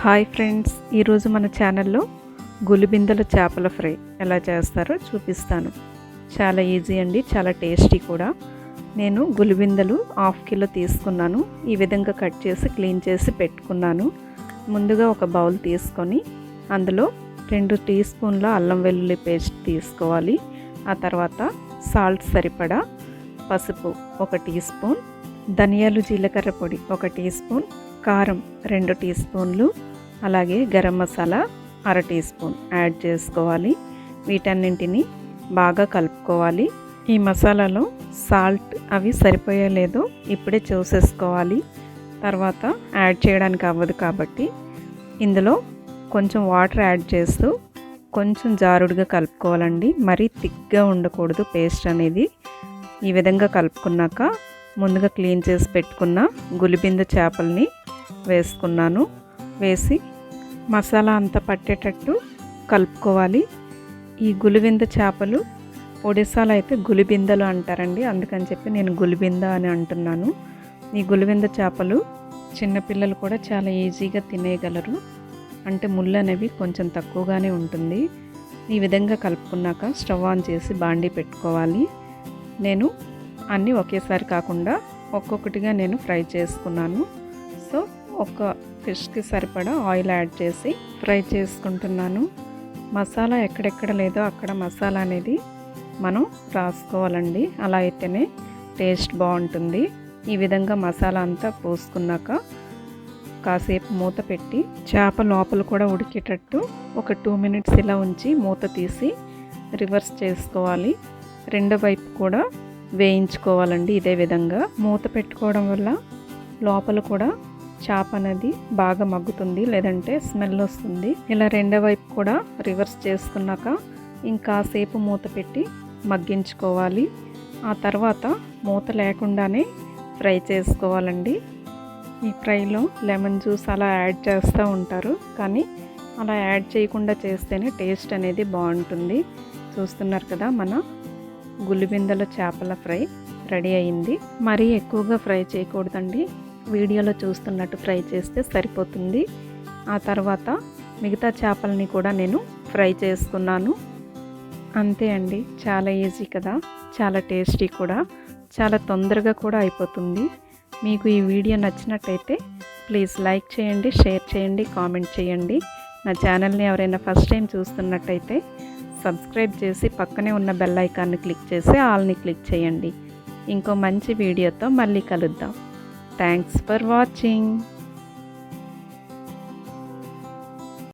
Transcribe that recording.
Hi friends, ఈరోజు మన ఛానల్లో గులిబిందల చేపల ఫ్రై ఎలా చేస్తారో చూపిస్తాను. చాలా ఈజీ అండి, చాలా టేస్టీ కూడా. నేను గులిబిందలు 1/2 కిలో తీసుకున్నాను. ఈ విధంగా కట్ చేసి క్లీన్ చేసి పెట్టుకున్నాను. ముందుగా ఒక బౌల్ తీసుకొని అందులో 2 టీ స్పూన్ల అల్లం వెల్లుల్లి పేస్ట్ తీసుకోవాలి. ఆ తర్వాత సాల్ట్ సరిపడా, పసుపు 1 టీ స్పూన్, ధనియాలు జీలకర్ర పొడి 1 టీ స్పూన్, కారం 2 టీ స్పూన్లు, అలాగే garam masala 1/2 teaspoon add చేసుకోవాలి. వీటన్నింటిని బాగా కలుపుకోవాలి. ఈ మసాలాలో సాల్ట్ అవి సరిపోయే లేదో ఇప్పుడే చూసేసుకోవాలి. తర్వాత యాడ్ చేయడానికి అవ్వదు కాబట్టి ఇందులో కొంచెం వాటర్ యాడ్ చేస్తూ కొంచెం జారుడుగా కలుపుకోవాలండి. మరీ థిక్గా ఉండకూడదు పేస్ట్ అనేది. ఈ విధంగా కలుపుకున్నాక ముందుగా క్లీన్ చేసి పెట్టుకున్న గులిబింద చేపల్ని వేసుకున్నాను. వేసి మసాలా అంతా పట్టేటట్టు కలుపుకోవాలి. ఈ గులిబింద చేపలు ఒడిశాలో అయితే గులిబిందలు అంటారండి, అందుకని చెప్పి నేను గులిబింద అని అంటున్నాను. ఈ గులిబింద చేపలు చిన్నపిల్లలు కూడా చాలా ఈజీగా తినేయగలరు. అంటే ముళ్ళు అనేవి కొంచెం తక్కువగానే ఉంటుంది. ఈ విధంగా కలుపుకున్నాక స్టవ్ ఆన్ చేసి బాండీ పెట్టుకోవాలి. నేను అన్నీ ఒకేసారి కాకుండా ఒక్కొక్కటిగా నేను ఫ్రై చేసుకున్నాను. సో ఒక ఫిష్కి సరిపడా ఆయిల్ యాడ్ చేసి ఫ్రై చేసుకుంటున్నాను. మసాలా ఎక్కడెక్కడ లేదో అక్కడ మసాలా అనేది మనం రాసుకోవాలండి. అలా అయితేనే టేస్ట్ బాగుంటుంది. ఈ విధంగా మసాలా అంతా పోసుకున్నాక కాసేపు మూత పెట్టి చేప లోపల కూడా ఉడికేటట్టు ఒక 2 మినిట్స్ ఇలా ఉంచి మూత తీసి రివర్స్ చేసుకోవాలి. రెండో వైపు కూడా వేయించుకోవాలండి. ఇదే విధంగా మూత పెట్టుకోవడం వల్ల లోపల కూడా చేప అనేది బాగా మగ్గుతుంది, లేదంటే స్మెల్ వస్తుంది. ఇలా రెండో వైపు కూడా రివర్స్ చేసుకున్నాక ఇంకాసేపు మూత పెట్టి మగ్గించుకోవాలి. ఆ తర్వాత మూత లేకుండానే ఫ్రై చేసుకోవాలండి. ఈ ఫ్రైలో లెమన్ జ్యూస్ అలా యాడ్ చేస్తూ ఉంటారు, కానీ అలా యాడ్ చేయకుండా చేస్తేనే టేస్ట్ అనేది బాగుంటుంది. చూస్తున్నారు కదా, మన గులిబిందల చేపల ఫ్రై రెడీ అయింది. మరీ ఎక్కువగా ఫ్రై చేయకూడదండి, వీడియోలో చూస్తున్నట్టు ఫ్రై చేస్తే సరిపోతుంది. ఆ తర్వాత మిగతా చేపలని కూడా నేను ఫ్రై చేసుకున్నాను. అంతే అండి, చాలా ఈజీ కదా, చాలా టేస్టీ కూడా, చాలా తొందరగా కూడా అయిపోతుంది. మీకు ఈ వీడియో నచ్చినట్టయితే ప్లీజ్ లైక్ చేయండి, షేర్ చేయండి, కామెంట్ చేయండి. నా ఛానల్ని ఎవరైనా ఫస్ట్ టైం చూస్తున్నట్టయితే సబ్స్క్రైబ్ చేసి పక్కనే ఉన్న బెల్ ఐకాన్ని క్లిక్ చేసి ఆల్ని క్లిక్ చేయండి. ఇంకో మంచి వీడియోతో మళ్ళీ కలుద్దాం. Thanks for watching.